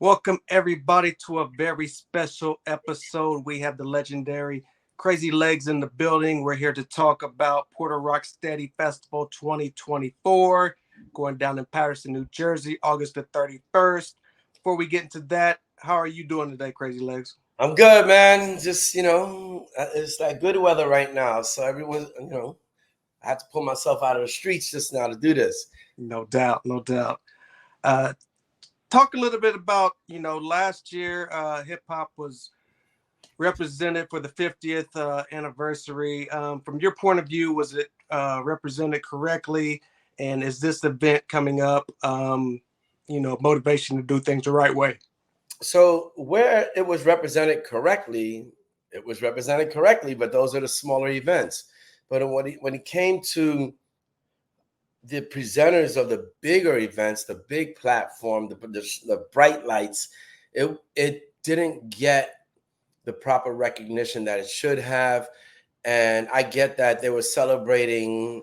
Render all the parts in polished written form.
Welcome, everybody, to a very special episode. We have the legendary Crazy Legs in the building. We're here to talk about Puerto Rock Steady Festival 2024, going down in Patterson, New Jersey, August the 31st. Before we get into that, how are you doing today, Crazy Legs? I'm good, man. Just, it's like good weather right now. So everyone, I had to pull myself out of the streets just now to do this. No doubt, no doubt. Uh, Talk a little bit about, last year hip hop was represented for the 50th anniversary. From your point of view, was it represented correctly? And is this event coming up, motivation to do things the right way? So where it was represented correctly, but those are the smaller events. But when it came to the presenters of the bigger events, the big platform, the bright lights, it didn't get the proper recognition that it should have. And I get that they were celebrating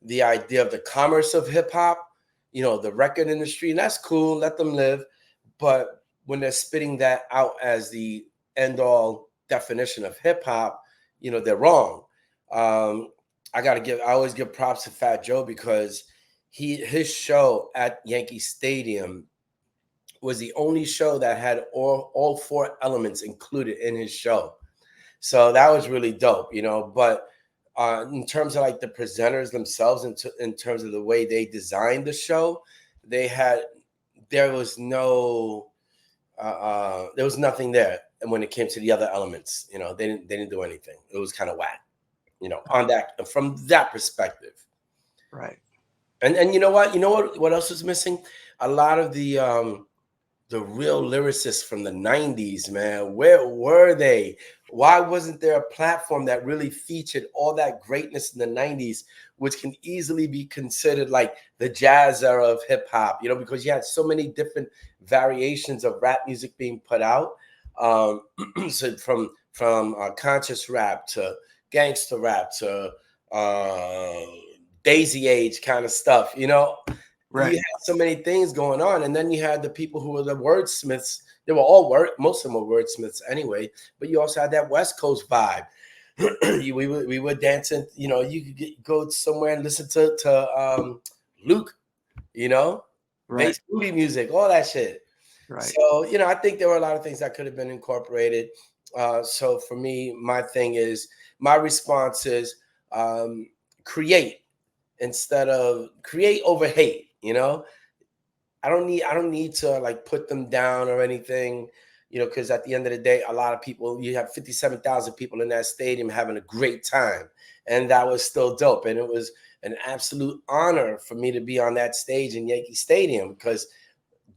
the idea of the commerce of hip hop, the record industry, and that's cool, let them live. But when they're spitting that out as the end all definition of hip hop, they're wrong. Um, I always give props to Fat Joe because his show at Yankee Stadium was the only show that had all four elements included in his show. So that was really dope, But in terms of like the presenters themselves, in terms of the way they designed the show, they had there was no there was nothing there. And when it came to the other elements, they didn't do anything. It was kind of whack, on that from that perspective. Right. And you know what else was missing? A lot of the real lyricists from the 90s, man. Where were they? Why wasn't there a platform that really featured all that greatness in the 90s, which can easily be considered like the jazz era of hip hop, because you had so many different variations of rap music being put out. So from conscious rap to gangster rap to uh, Daisy Age kind of stuff, you Right. had so many things going on, and then you had the people who were the wordsmiths. They were most of them were wordsmiths anyway. But you also had that West Coast vibe. we were dancing. You could go somewhere and listen to Luke. You know, Right. bass booty music, all that shit. Right. So I think there were a lot of things that could have been incorporated. So for me, my response is create instead of create over hate. I don't need to like put them down or anything, because at the end of the day, a lot of people, you have 57,000 people in that stadium having a great time. And that was still dope. And it was an absolute honor for me to be on that stage in Yankee Stadium because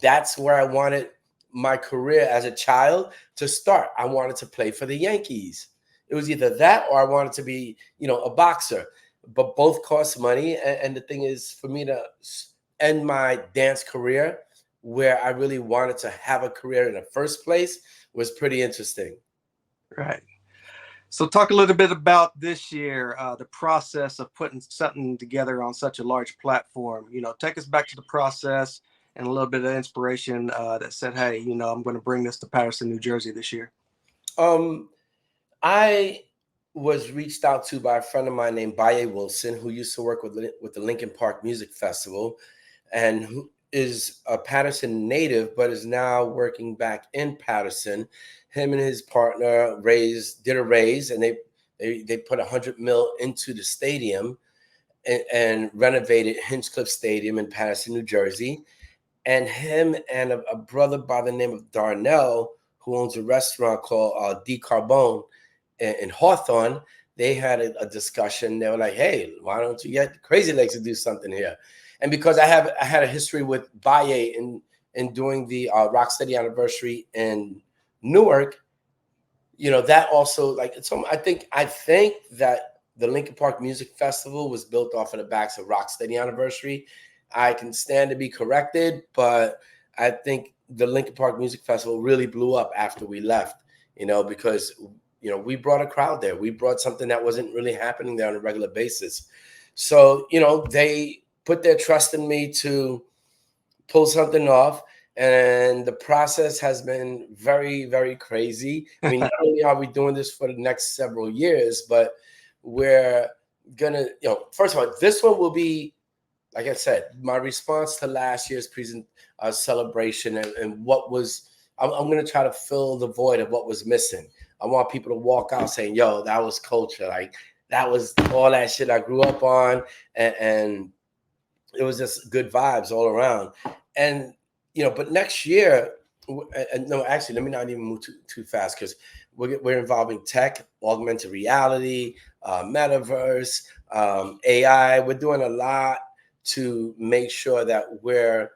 that's where I wanted my career as a child to start. I wanted to play for the Yankees. It was either that or I wanted to be, a boxer. But both cost money. And the thing is, for me to end my dance career where I really wanted to have a career in the first place was pretty interesting. Right. So, talk a little bit about this year, the process of putting something together on such a large platform. Take us back to the process and a little bit of inspiration that said, "Hey, I'm going to bring this to Patterson, New Jersey this year." Um, I was reached out to by a friend of mine named Baye Wilson, who used to work with the Lincoln Park Music Festival, and who is a Patterson native, but is now working back in Patterson. Him and his partner did a raise, and they put 100 mil into the stadium and renovated Hinchcliffe Stadium in Patterson, New Jersey. And him and a brother by the name of Darnell, who owns a restaurant called D Carbone in Hawthorne, they had a discussion. They were like, "Hey, why don't you get Crazy Legs to do something here?" And because I had a history with Baye in doing the Rocksteady anniversary in Newark, that also like it's. I think that the Lincoln Park Music Festival was built off of the backs of Rocksteady anniversary. I can stand to be corrected, but I think the Lincoln Park Music Festival really blew up after we left. Because we brought a crowd there. We brought something that wasn't really happening there on a regular basis. So they put their trust in me to pull something off. And the process has been very, very crazy. I mean, not only are we doing this for the next several years, but we're gonna, first of all, this one will be, like I said, my response to last year's celebration and what was, I'm going to try to fill the void of what was missing. I want people to walk out saying, yo, that was culture. Like, that was all that shit I grew up on. And it was just good vibes all around. And, but next year, no, actually, let me not even move too fast, because we're involving tech, augmented reality, metaverse, AI. We're doing a lot to make sure that we're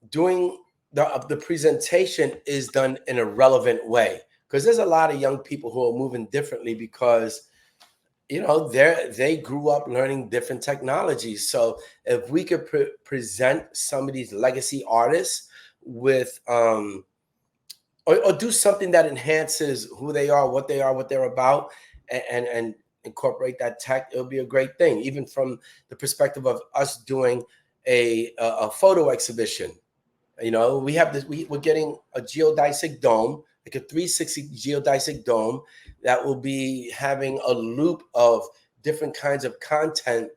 doing the presentation is done in a relevant way, because there's a lot of young people who are moving differently because they grew up learning different technologies. So if we could present some of these legacy artists with or do something that enhances who they are, what they're about, and incorporate that tech, it'll be a great thing. Even from the perspective of us doing a photo exhibition. We have this. We're getting a geodesic dome, like a 360 geodesic dome, that will be having a loop of different kinds of content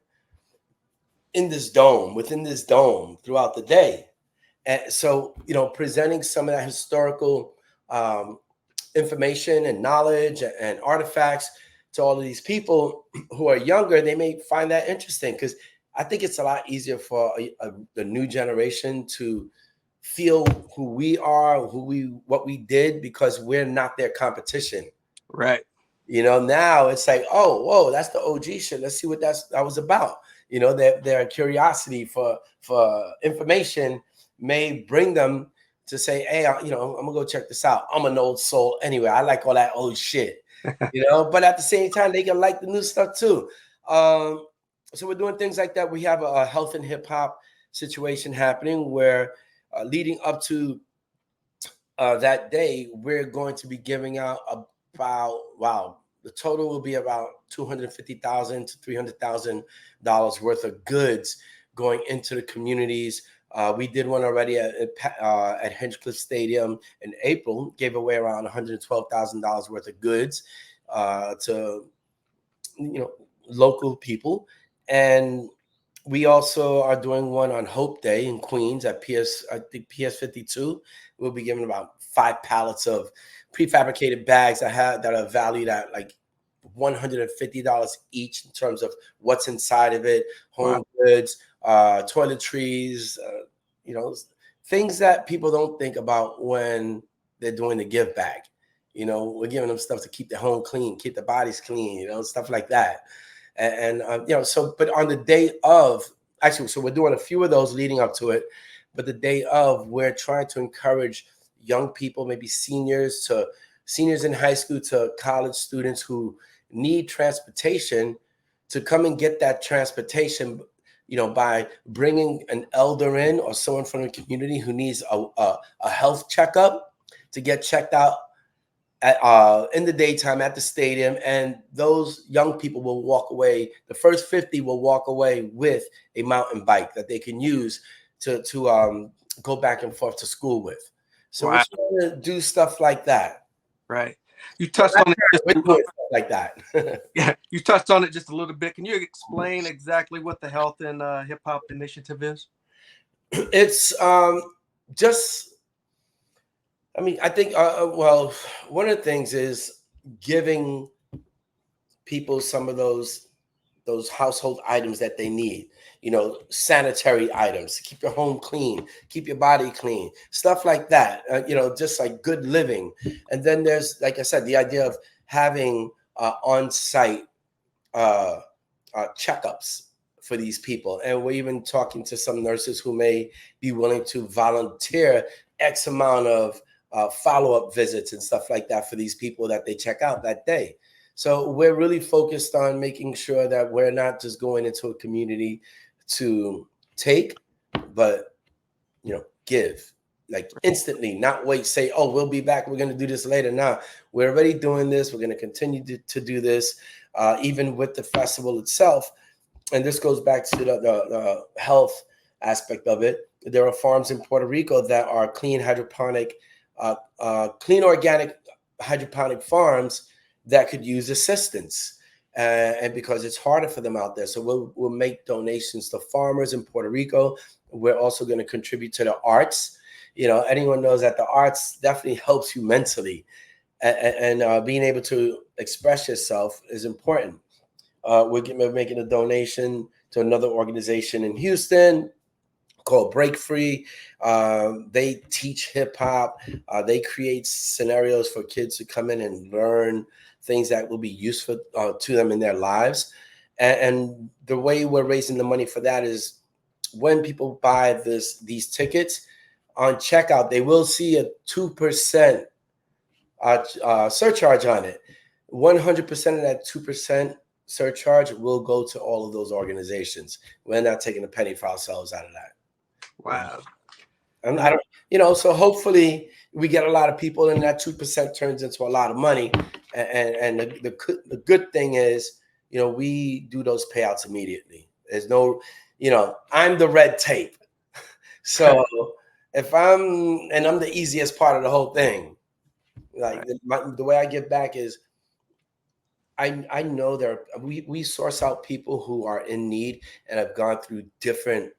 within this dome throughout the day. And so, presenting some of that historical information and knowledge and artifacts to all of these people who are younger, they may find that interesting, because I think it's a lot easier for the new generation to feel who we are, what we did, because we're not their competition. Right. Now it's like, oh, whoa, that's the OG shit. Let's see what that was about. Their curiosity for information may bring them to say, hey, I'm gonna go check this out. I'm an old soul anyway. I like all that old shit. But at the same time, they can like the new stuff too. So we're doing things like that. We have a health and hip hop situation happening where leading up to that day, we're going to be giving out about, the total will be about $250,000 to $300,000 worth of goods going into the communities. We did one already at Hinchcliffe Stadium in April, gave away around $112,000 worth of goods to local people. And we also are doing one on Hope Day in Queens at PS 52. We'll be giving about 5 pallets of prefabricated bags that are valued at like $150 each in terms of what's inside of it, home goods, toiletries, things that people don't think about when they're doing the give bag. We're giving them stuff to keep the home clean, keep the bodies clean, stuff like that. And but on the day of, actually, so we're doing a few of those leading up to it, but the day of, we're trying to encourage young people, maybe seniors in high school to college students who need transportation, to come and get that transportation, by bringing an elder in or someone from the community who needs a health checkup, to get checked out in the daytime at the stadium. And those young people will walk away. The first 50 will walk away with a mountain bike that they can use to go back and forth to school with. So we're trying to do stuff like that. Right. You touched on it like that. Yeah, you touched on it just a little bit. Can you explain exactly what the Health and Hip Hop Initiative is? It's just, I think, one of the things is giving people some of those household items that they need, sanitary items, keep your home clean, keep your body clean, stuff like that, just like good living. And then there's, like I said, the idea of having on-site checkups for these people. And we're even talking to some nurses who may be willing to volunteer X amount of follow-up visits and stuff like that for these people that they check out that day. So we're really focused on making sure that we're not just going into a community to take, but, give, like instantly, not wait, say, oh, we'll be back, we're going to do this later. Now, we're already doing this. We're going to continue to do this, even with the festival itself. And this goes back to the health aspect of it. there are farms in Puerto Rico that are clean organic hydroponic farms that could use assistance. And because it's harder for them out there. So we'll make donations to farmers in Puerto Rico. We're also going to contribute to the arts. Anyone knows that the arts definitely helps you mentally, and being able to express yourself is important. We're making a donation to another organization in Houston called Break Free. They teach hip hop. They create scenarios for kids to come in and learn things that will be useful to them in their lives. And the way we're raising the money for that is when people buy these tickets on checkout, they will see a 2% surcharge on it. 100% of that 2% surcharge will go to all of those organizations. We're not taking a penny for ourselves out of that. Wow. And I don't, so hopefully we get a lot of people, and that 2% turns into a lot of money. And the good thing is, we do those payouts immediately. There's no, I'm the red tape. So I'm the easiest part of the whole thing. Like the way I give back is, I know we source out people who are in need and have gone through different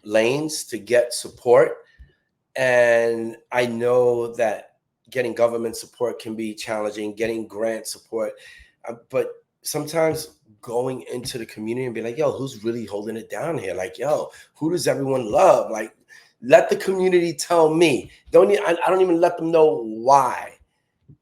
lanes to get support. And I know that getting government support can be challenging, getting grant support. But sometimes going into the community and be like, yo, who's really holding it down here? Like, yo, who does everyone love? Like, let the community tell me. I don't even let them know why.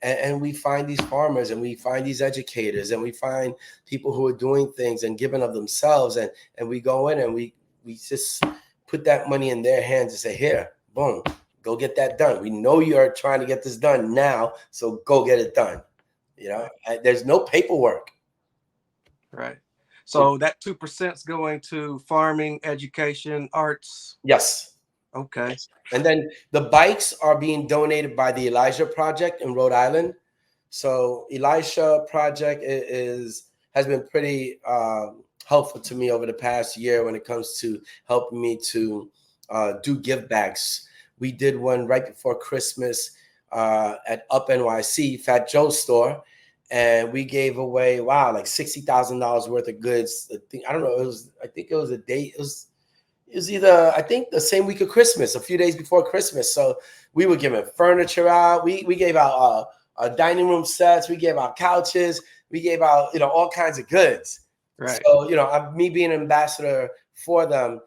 And we find these farmers, and we find these educators, and we find people who are doing things and giving of themselves. And we go in and we just put that money in their hands and say, here, boom, go get that done. We know you're trying to get this done now, so go get it done. There's no paperwork. Right. So that 2% is going to farming, education, arts. Yes. Okay. And then the bikes are being donated by the Elijah Project in Rhode Island. So Elijah Project has been pretty helpful to me over the past year when it comes to helping me to do give backs. We did one right before Christmas at Up NYC, Fat Joe's store. And we gave away, like $60,000 worth of goods. I don't know. I think it was a date. It was either, I think, the same week of Christmas, a few days before Christmas. So we were giving furniture out. We gave out dining room sets. We gave out couches. We gave out, all kinds of goods. Right. So, me being an ambassador for them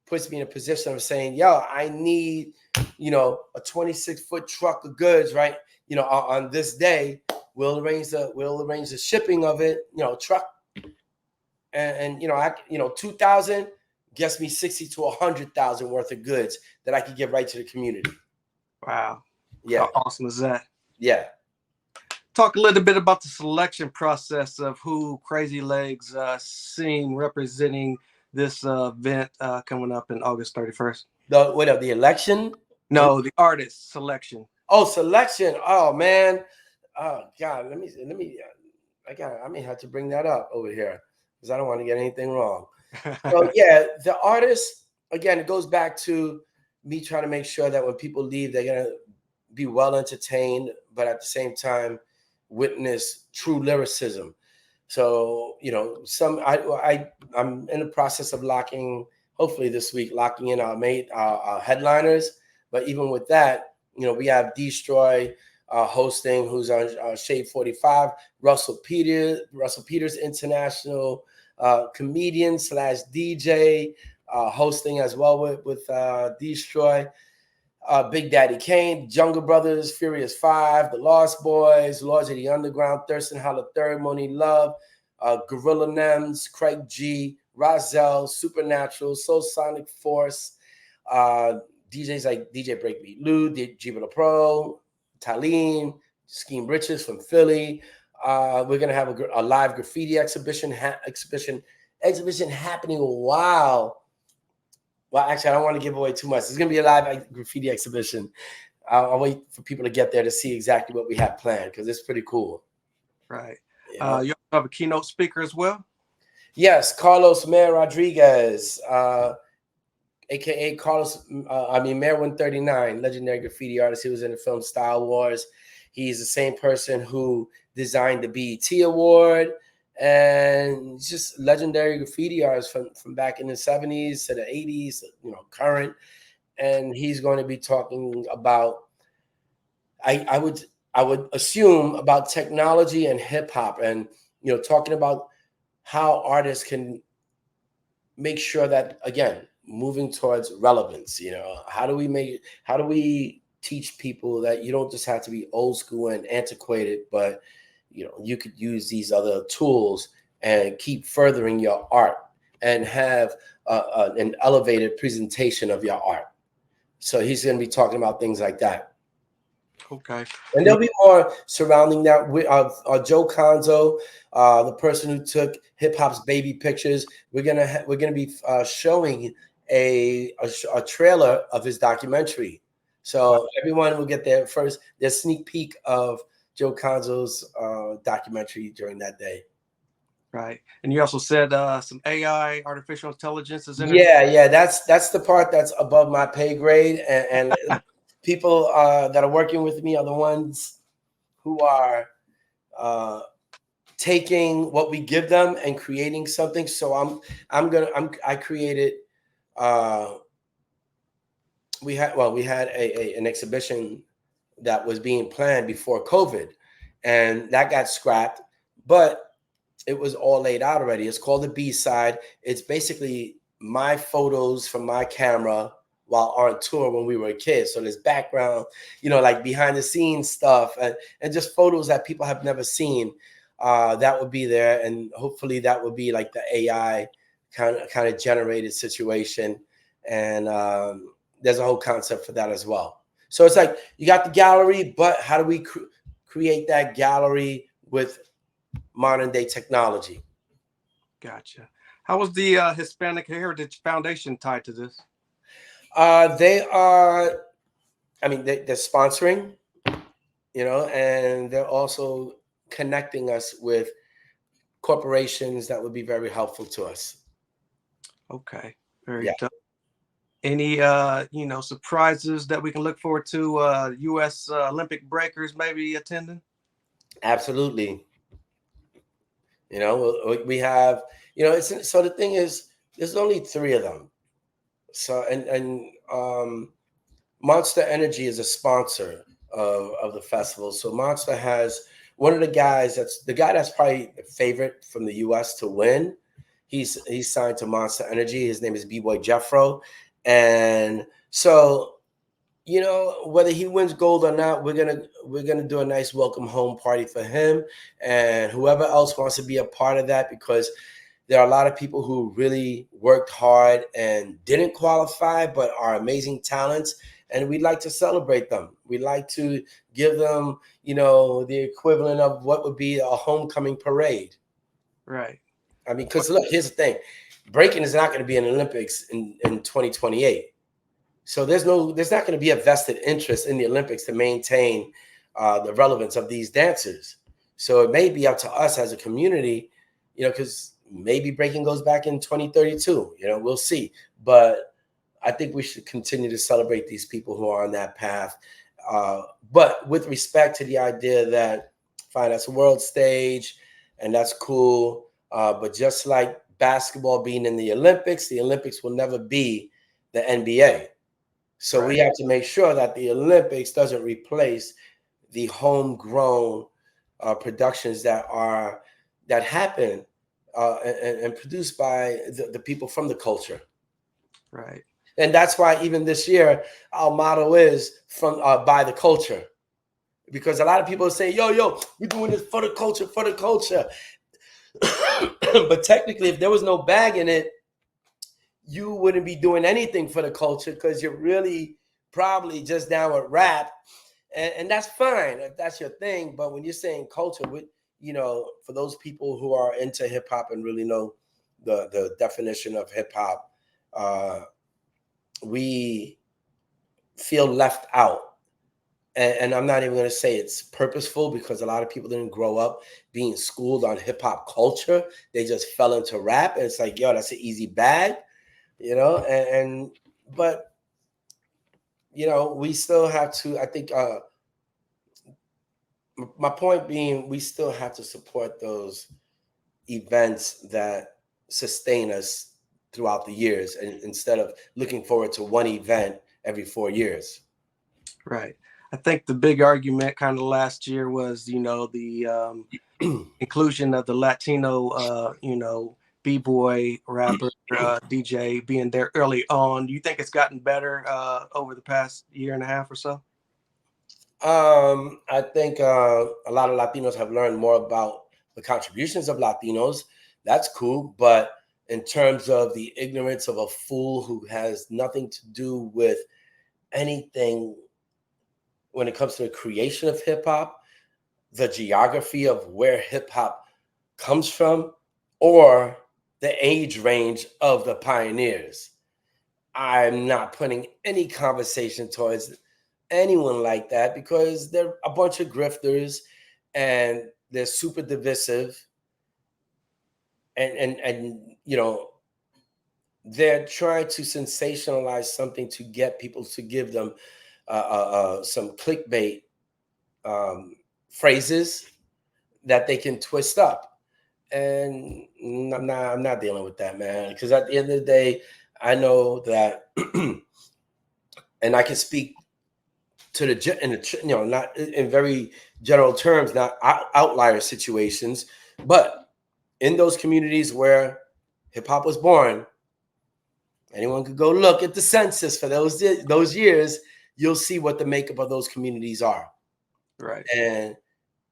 puts me in a position of saying, yo, I need, a 26-foot truck of goods, right? On this day, we'll arrange the shipping of it, truck. And 2,000 gets me 60 to 100,000 worth of goods that I could give right to the community. Wow. Yeah. How awesome is that? Yeah. Talk a little bit about the selection process of who Crazy Legs seen representing this event coming up in August 31st. The election? No, the artist selection. Oh, selection. Oh man. Oh God. Let me I may have to bring that up over here because I don't want to get anything wrong. So yeah, the artist, again, it goes back to me trying to make sure that when people leave, they're gonna be well entertained, but at the same time witness true lyricism. So I'm in the process of hopefully this week, locking in our headliners. But even with that, we have Destroy hosting, who's on Shade 45, Russell Peters International comedian / DJ hosting as well with Destroy. Big Daddy Kane, Jungle Brothers, Furious 5, The Lost Boys, Lords of the Underground, Thurston Holla III, Moni Love, Gorilla Nems, Craig G, Rozelle, Supernatural, Soul Sonic Force, DJs like DJ Breakbeat Lou, Jiba Pro, Taleen, Scheme Riches from Philly. We're gonna have a live graffiti exhibition happening. Wow. Well, actually, I don't want to give away too much. It's going to be a live graffiti exhibition. I'll wait for people to get there to see exactly what we have planned because it's pretty cool. Right. You have a keynote speaker as well? Yes, Carlos Mayer Rodriguez, aka Carlos. Mayor 139, legendary graffiti artist. He was in the film Style Wars. He's the same person who designed the BET Award, and just legendary graffiti artist from back in the 70s to the 80s, current. And he's going to be talking about, I would assume, about technology and hip hop, and talking about how artists can make sure that, again, moving towards relevance. How do we teach people that you don't just have to be old school and antiquated, but you could use these other tools and keep furthering your art and have an elevated presentation of your art. So he's going to be talking about things like that. Okay. And there'll be more surrounding that with Joe Conzo, the person who took hip hop's baby pictures. We're gonna be showing a trailer of his documentary, so everyone will get their sneak peek of Joe Conzo's documentary during that day. Right. And you also said some AI, artificial intelligence, is in it. Yeah, that's the part that's above my pay grade, and people that are working with me are the ones who are taking what we give them and creating something. So I created. We had an exhibition that was being planned before COVID, and that got scrapped, but it was all laid out already. It's called the B-side. It's basically my photos from my camera while on tour when we were kids. So there's background, like behind the scenes stuff, and just photos that people have never seen. That would be there, and hopefully that would be like the AI kind of generated situation. And there's a whole concept for that as well. So it's like you got the gallery, but how do we create that gallery with modern day technology? Gotcha. How was the Hispanic Heritage Foundation tied to this? They are, they're sponsoring, and they're also connecting us with corporations that would be very helpful to us. Okay. Very tough. Any surprises that we can look forward to? U.S. Olympic breakers maybe attending? Absolutely. We have, so the thing is, there's only 3 of them. So, and Monster Energy is a sponsor of the festival. So Monster has one of the guys that's probably the favorite from the U.S. to win. He's signed to Monster Energy. His name is B-Boy Jeffro. And so, whether he wins gold or not, we're gonna do a nice welcome home party for him and whoever else wants to be a part of that, because there are a lot of people who really worked hard and didn't qualify but are amazing talents, and we'd like to celebrate them. We'd like to give them, the equivalent of what would be a homecoming parade. Right. Because look, here's the thing. Breaking is not going to be in the Olympics in 2028. So there's not going to be a vested interest in the Olympics to maintain the relevance of these dancers. So it may be up to us as a community, because maybe breaking goes back in 2032. We'll see. But I think we should continue to celebrate these people who are on that path. But with respect to the idea that, fine, that's a world stage and that's cool. But just like basketball being in the Olympics will never be the NBA. So right. We have to make sure that the Olympics doesn't replace the homegrown productions that happen and produced by the people from the culture. Right. And that's why even this year, our motto is from by the culture. Because a lot of people say, yo, we're doing this for the culture, for the culture. But technically, if there was no bag in it, you wouldn't be doing anything for the culture, because you're really probably just down with rap. And that's fine if that's your thing. But when you're saying culture, with for those people who are into hip hop and really know the definition of hip hop, we feel left out. And I'm not even going to say it's purposeful, because a lot of people didn't grow up being schooled on hip hop culture. They just fell into rap, and it's like, yo, that's an easy bag, but we still have to. I think my point being, we still have to support those events that sustain us throughout the years, and instead of looking forward to one event every 4 years. Right. I think the big argument kind of last year was, the inclusion of the Latino, b-boy rapper, DJ being there early on. Do you think it's gotten better over the past year and a half or so? I think a lot of Latinos have learned more about the contributions of Latinos. That's cool, but in terms of the ignorance of a fool who has nothing to do with anything when it comes to the creation of hip hop, the geography of where hip hop comes from, or the age range of the pioneers, I'm not putting any conversation towards anyone like that, because they're a bunch of grifters and they're super divisive, and they're trying to sensationalize something to get people to give them some clickbait phrases that they can twist up. And I'm not dealing with that, man, because at the end of the day, I know that and I can speak to not in very general terms, not outlier situations, but in those communities where hip hop was born, anyone could go look at the census for those years. You'll see what the makeup of those communities are. Right. And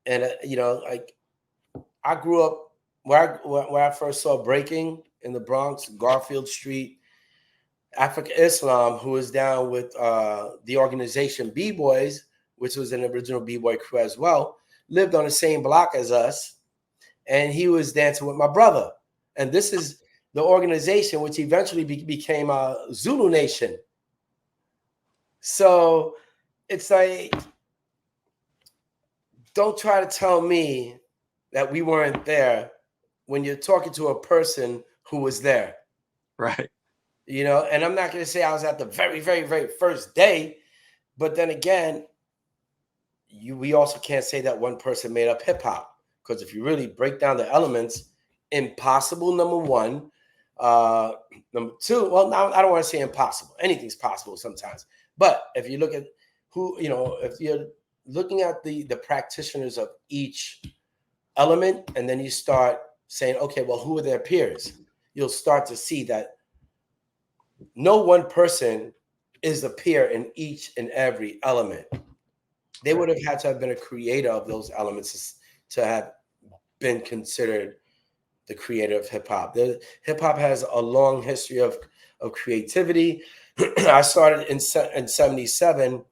like, I grew up where I first saw breaking in the Bronx, Garfield Street. Africa Islam, who was down with the organization B-Boys, which was an original B-Boy crew as well, lived on the same block as us. And he was dancing with my brother. And this is the organization which eventually became Zulu Nation. So it's like, don't try to tell me that we weren't there when you're talking to a person who was there. Right. And I'm not going to say I was at the very, very, very first day, but then again, we also can't say that one person made up hip hop, because if you really break down the elements, impossible, number one. Number two, well, now I don't want to say impossible. Anything's possible sometimes. But if you look at if you're looking at the practitioners of each element, and then you start saying, okay, well, who are their peers? You'll start to see that no one person is a peer in each and every element. They would have had to have been a creator of those elements to have been considered the creator of hip hop. Hip hop has a long history of creativity. I started in 77,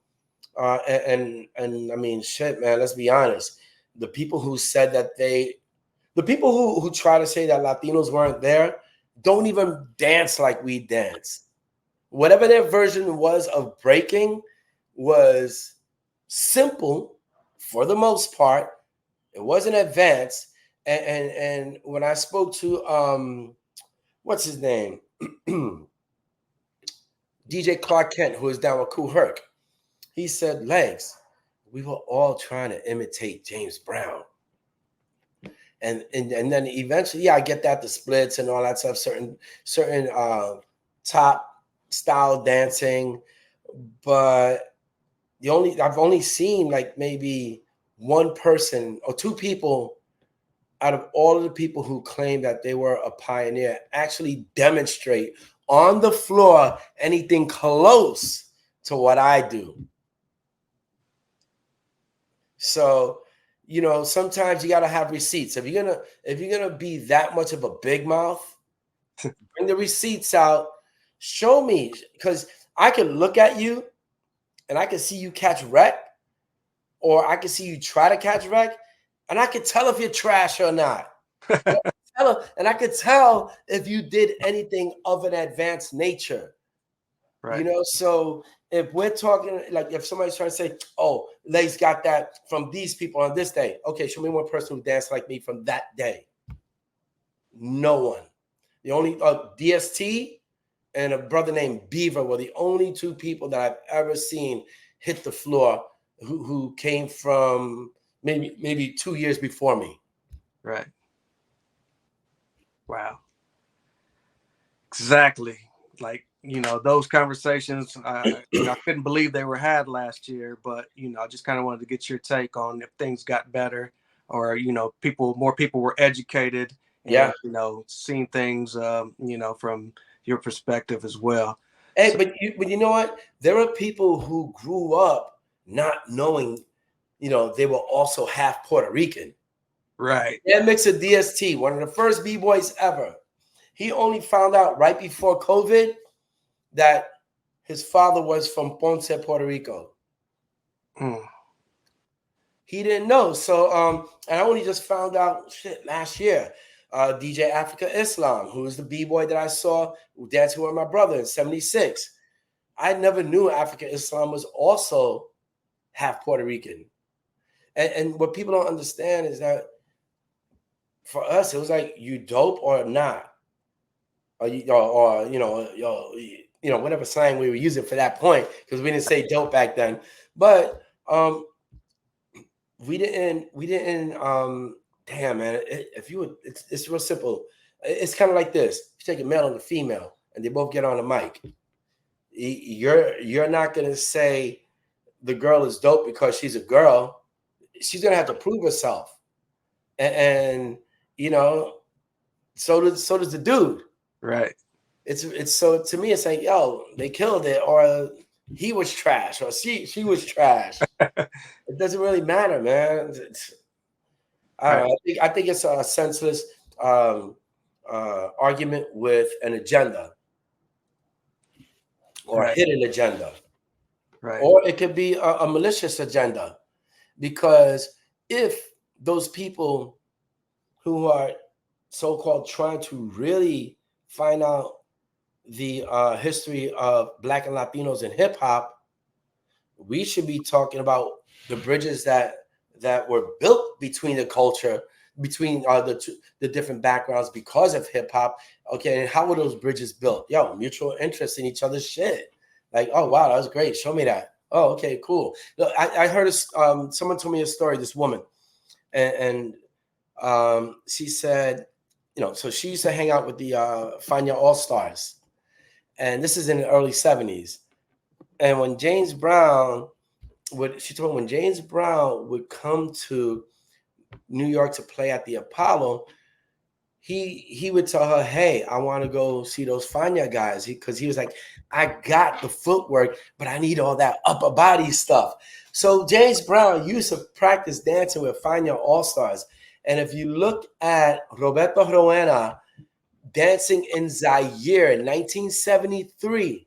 and I mean, shit, man. Let's be honest. The people who said that the people who try to say that Latinos weren't there, don't even dance like we dance. Whatever their version was of breaking was simple for the most part. It wasn't advanced. And when I spoke to what's his name? DJ Clark Kent, who is down with Kool Herc, he said, Legs, we were all trying to imitate James Brown. And then eventually, yeah, I get that, the splits and all that stuff, certain top style dancing, but I've only seen like maybe one person or two people out of all of the people who claim that they were a pioneer actually demonstrate on the floor anything close to what I do. So, sometimes you got to have receipts. If you're gonna be that much of a big mouth, bring the receipts out. Show me, because I can look at you and I can see you catch wreck, or I can see you try to catch wreck, and I can tell if you're trash or not. And I could tell if you did anything of an advanced nature. Right. So if we're talking, like, if somebody's trying to say, oh, Lay's got that from these people on this day. Okay, show me one person who danced like me from that day. No one. The only DST, and a brother named Beaver were the only two people that I've ever seen hit the floor who came from maybe 2 years before me. Right. Wow. Exactly. Like, those conversations, I couldn't believe they were had last year, but, I just kind of wanted to get your take on if things got better or, more people were educated and, Yeah. seeing things, from your perspective as well. Hey, So, but you know what? There are people who grew up not knowing, they were also half Puerto Rican. right. Yeah, Mixer DST, one of the first B-boys ever. He only found out right before COVID that his father was from Ponce, Puerto Rico. Mm, He didn't know. So and I only just found out last year. DJ Africa Islam, who is the B-boy that I saw dancing with my brother in 76. I never knew Africa Islam was also half Puerto Rican. And what people don't understand is that for us, it was like, you dope or not. Or whatever slang we were using for that point, because we didn't say dope back then. But we didn't damn, man, if you would, it's real simple. It's kind of like this: you take a male and a female and they both get on the mic, you're not going to say the girl is dope because she's a girl. She's going to have to prove herself. And so does the dude. right. It's so, to me, it's like, yo, they killed it, or he was trash, or she was trash. It doesn't really matter, man. I don't Right. know. I think it's a senseless um, argument with an agenda or a Right. hidden agenda, Right. or it could be a malicious agenda. Because if those people who are so-called trying to really find out the history of Black and Latinos in hip hop, we should be talking about the bridges that were built between the culture, between the different backgrounds because of hip hop. Okay, and how were those bridges built? Yo, mutual interest in each other's shit. Like, oh wow, that was great. Show me that. Oh, okay, cool. Look, I heard someone told me a story. This woman, and she said, so she used to hang out with the Fania All Stars, and this is in the early '70s. And when James Brown she told me, when James Brown would come to New York to play at the Apollo, he would tell her, "Hey, I want to go see those Fania guys," because he was like, "I got the footwork, but I need all that upper body stuff." So James Brown used to practice dancing with Fania All Stars, and if you look at Roberto Roena dancing in Zaire in 1973,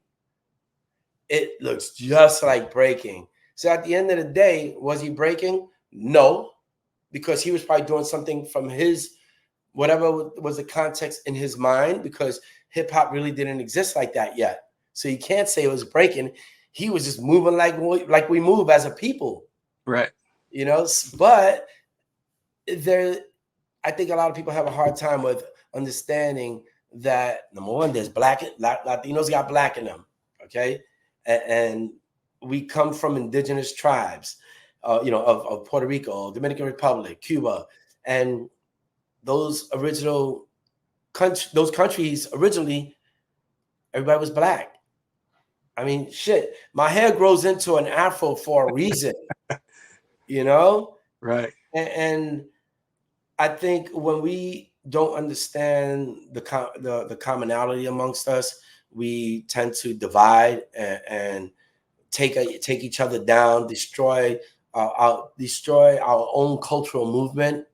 it looks just like breaking. So at the end of the day, was he breaking? No, because he was probably doing something from his whatever was the context in his mind, because hip hop really didn't exist like that yet. So you can't say it was breaking. He was just moving like we move as a people, Right. But there, I think a lot of people have a hard time with understanding that, number one, there's Latinos got black in them, okay, and we come from indigenous tribes, of Puerto Rico, Dominican Republic, Cuba, and those countries originally, everybody was black. I mean, shit, my hair grows into an afro for a reason, you know, Right. and I think when we don't understand the commonality amongst us, we tend to divide and take each other down, destroy our own cultural movement,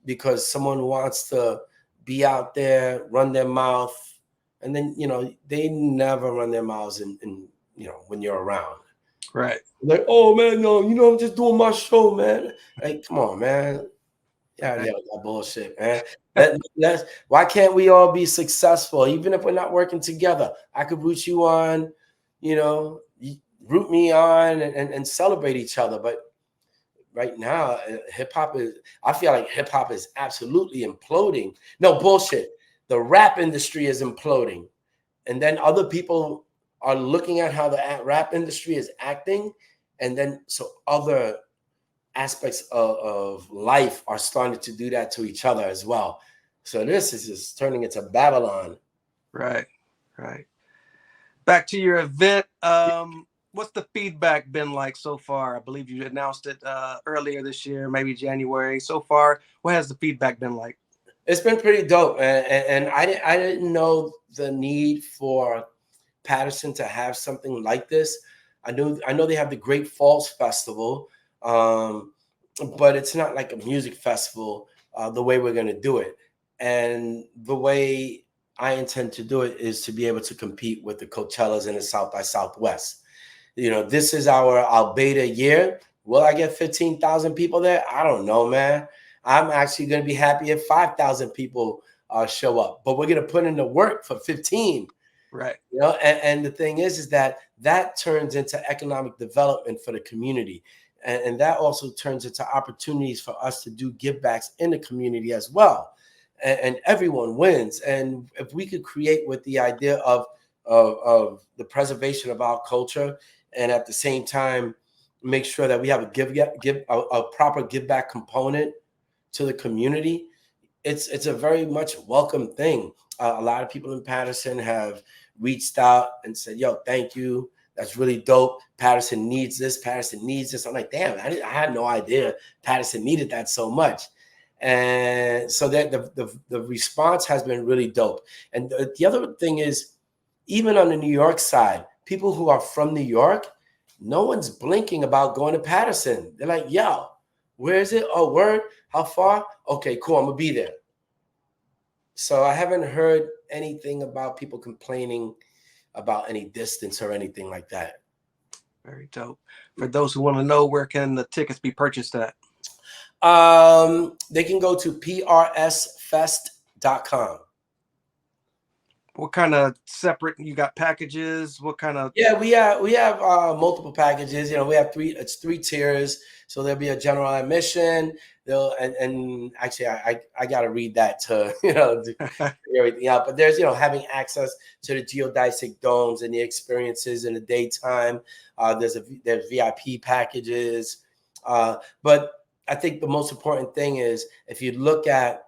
because someone wants to be out there, run their mouth, and then they never run their mouths when you're around. Right. Like, oh man, no, I'm just doing my show, man. Like, come on, man. Yeah, Right. that bullshit, man. Why can't we all be successful, even if we're not working together? I could root you on, root me on, and celebrate each other. But right now, I feel like hip hop is absolutely imploding. No bullshit. The rap industry is imploding. and then other people are looking at how the rap industry is acting, and then so other aspects of life are starting to do that to each other as well. So this is just turning into Babylon. Right. Right. Back to your event. What's the feedback been like so far? I believe you announced it earlier this year, maybe January. So far, what has the feedback been like? It's been pretty dope, and I didn't know the need for Patterson to have something like this. I know they have the Great Falls Festival, um, but it's not like a music festival the way we're going to do it. And the way I intend to do it is to be able to compete with the Coachellas and the South by Southwest. You know, this is our beta year. Will I get 15,000 people there? I don't know, man. I'm actually going to be happy if 5,000 people show up, but we're going to put in the work for 15. Right. You know, and the thing is that turns into economic development for the community. And that also turns into opportunities for us to do give backs in the community as well. And everyone wins. And if we could create with the idea of the preservation of our culture, and at the same time make sure that we have a proper give back component to the community, it's a very much welcome thing. A lot of people in Patterson have reached out and said, "Yo, thank you. That's really dope. Patterson needs this. Patterson needs this." I'm like, "Damn, I had no idea Patterson needed that so much." And so that the response has been really dope. And the other thing is, even on the New York side, people who are from New York, no one's blinking about going to Patterson. They're like, "Yo, where is it? Oh, word? How far? Okay, cool. I'm gonna be there." So I haven't heard anything about people complaining about any distance or anything like that. Very dope. For those who want to know, where can the tickets be purchased at? They can go to prsfest.com. What kind of separate, you got packages? What kind of? Yeah, we have multiple packages. You know, we have three tiers. So there'll be a general admission. And actually I gotta read that to to figure everything out. But there's having access to the geodesic domes and the experiences in the daytime. There's VIP packages. But I think the most important thing is if you look at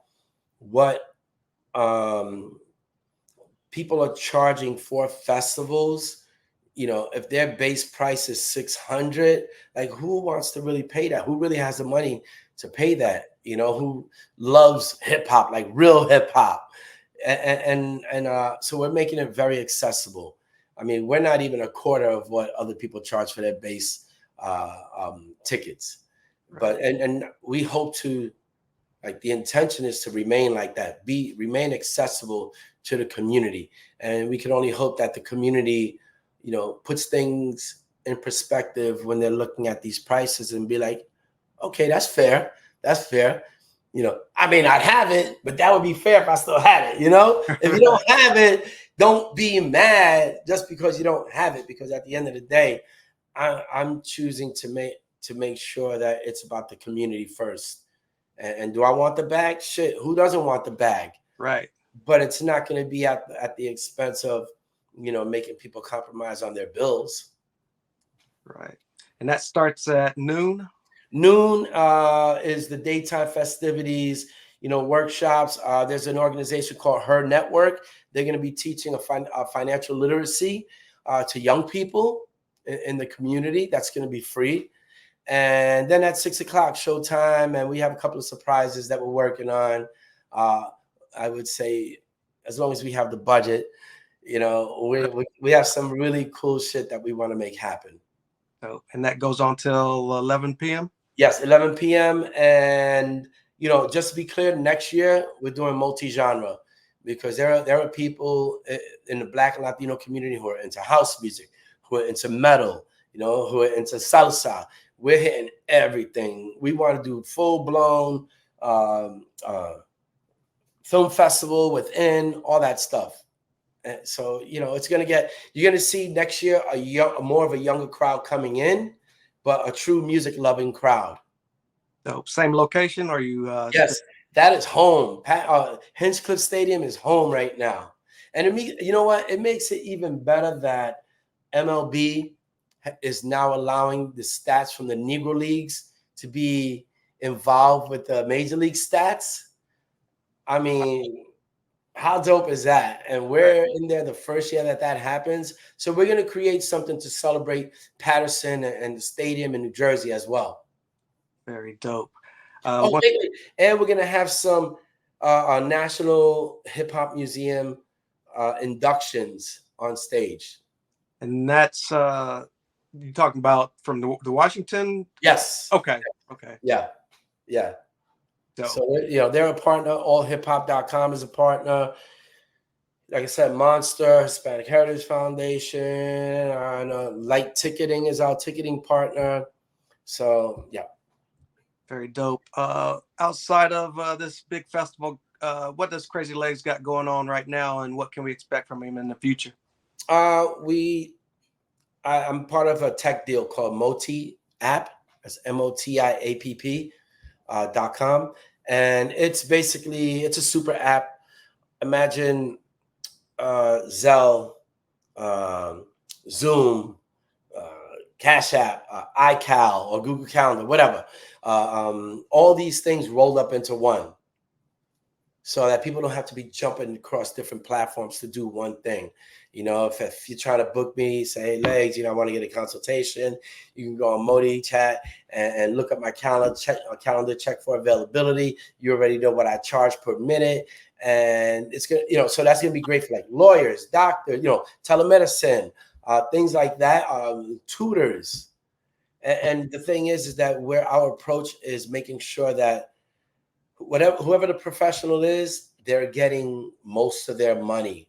what people are charging for festivals, if their base price is 600, like who wants to really pay that? Who really has the money to pay that? Who loves hip hop, like real hip hop? So we're making it very accessible. I mean, we're not even a quarter of what other people charge for their base tickets. Right. But and we hope to, like, the intention is to remain like that, remain accessible to the community. And we can only hope that the community, puts things in perspective when they're looking at these prices and be like, okay, that's fair. That's fair. I may not have it, but that would be fair if I still had it. If you don't have it, don't be mad just because you don't have it, because at the end of the day, I'm choosing to make sure that it's about the community first. And do I want the bag? Shit, who doesn't want the bag? Right. But it's not going to be at the expense of, making people compromise on their bills. Right. And that starts at noon? Noon is the daytime festivities, workshops. There's an organization called Her Network. They're going to be teaching a financial literacy to young people in the community. That's going to be free. And then at 6 o'clock, showtime, and we have a couple of surprises that we're working on. I would say, as long as we have the budget, we have some really cool shit that we want to make happen. So, and that goes on till 11 p.m.? Yes, 11 p.m. And, just to be clear, next year we're doing multi-genre, because there are people in the Black and Latino community who are into house music, who are into metal, who are into salsa. We're hitting everything. We want to do full-blown film festival within all that stuff. And so, you're going to see next year more of a younger crowd coming in, but a true music-loving crowd. So, same location, or you? Yes, that is home. Hinchcliffe Stadium is home right now. And you know what? It makes it even better that MLB is now allowing the stats from the Negro Leagues to be involved with the Major League stats. I mean, how dope is that? And Right. we're in there the first year that happens. So we're going to create something to celebrate Patterson and the stadium in New Jersey as well. Very dope. Oh, wait. And we're going to have some National Hip Hop Museum inductions on stage. And that's you talking about from the Washington? Yes. Okay. Okay. Yeah. Yeah. Dope. So, they're a partner. AllHipHop.com is a partner. Like I said, Monster, Hispanic Heritage Foundation, and Light Ticketing is our ticketing partner. So, yeah. Very dope. Outside of this big festival, what does Crazy Legs got going on right now, and what can we expect from him in the future? I'm part of a tech deal called Moti App. That's MOTIAPP .com, and it's a super app. Imagine Zelle, um, Zoom, Cash App, iCal, or Google Calendar, whatever. All these things rolled up into one, so that people don't have to be jumping across different platforms to do one thing. If you're trying to book me, say, hey, Legs, I want to get a consultation, you can go on Modi Chat and look up my calendar, check for availability. You already know what I charge per minute. And it's going to, so that's going to be great for like lawyers, doctors, telemedicine, things like that, tutors. And the thing is that where our approach is making sure that whoever the professional is, they're getting most of their money.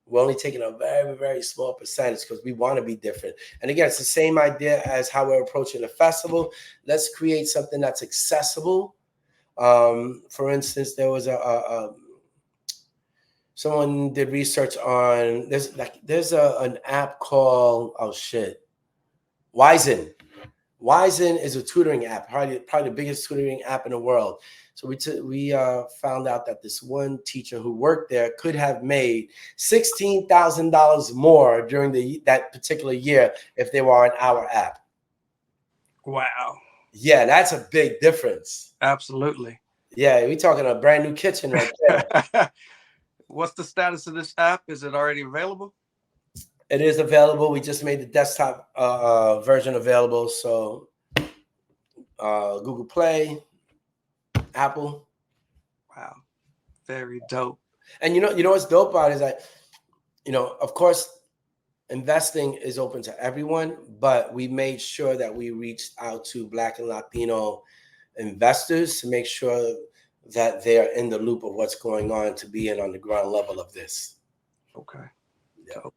We're only taking a very, very small percentage because we want to be different. And again, it's the same idea as how we're approaching the festival. Let's create something that's accessible. For instance, there was someone did research on there's an app called Wizen. Wizen is a tutoring app, probably the biggest tutoring app in the world. So we found out that this one teacher who worked there could have made $16,000 more during that particular year if they were on our app. Wow. Yeah, that's a big difference. Absolutely. Yeah, we're talking a brand new kitchen right there. What's the status of this app? Is it already available? It is available. We just made the desktop version available. So Google Play, Apple. Wow. Very dope. And you know what's dope about it is that, of course, investing is open to everyone, but we made sure that we reached out to Black and Latino investors to make sure that they're in the loop of what's going on, to be in on the ground level of this. Okay. Yeah. Dope.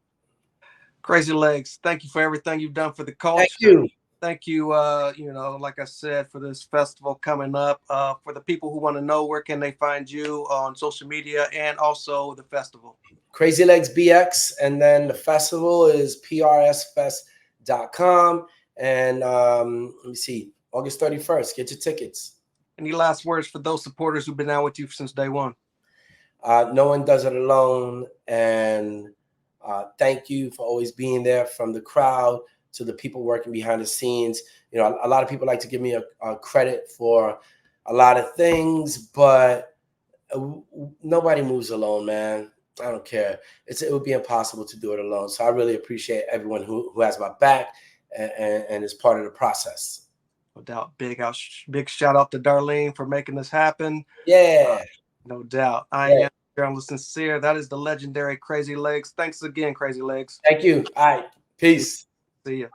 Crazy Legs, thank you for everything you've done for the culture. Thank you. Thank you, like I said, for this festival coming up. For the people who want to know, where can they find you on social media and also the festival? Crazy Legs BX, and then the festival is prsfest.com. And let me see, August 31st. Get your tickets. Any last words for those supporters who've been out with you since day one? No one does it alone. And thank you for always being there, from the crowd to the people working behind the scenes. A lot of people like to give me a credit for a lot of things, but nobody moves alone, man. I don't care. It would be impossible to do it alone. So I really appreciate everyone who has my back and is part of the process. No doubt. Big shout out to Darlene for making this happen. Yeah. No doubt. I am journalist Sin-seer. That is the legendary Crazy Legs. Thanks again, Crazy Legs. Thank you. All right. Peace. See ya.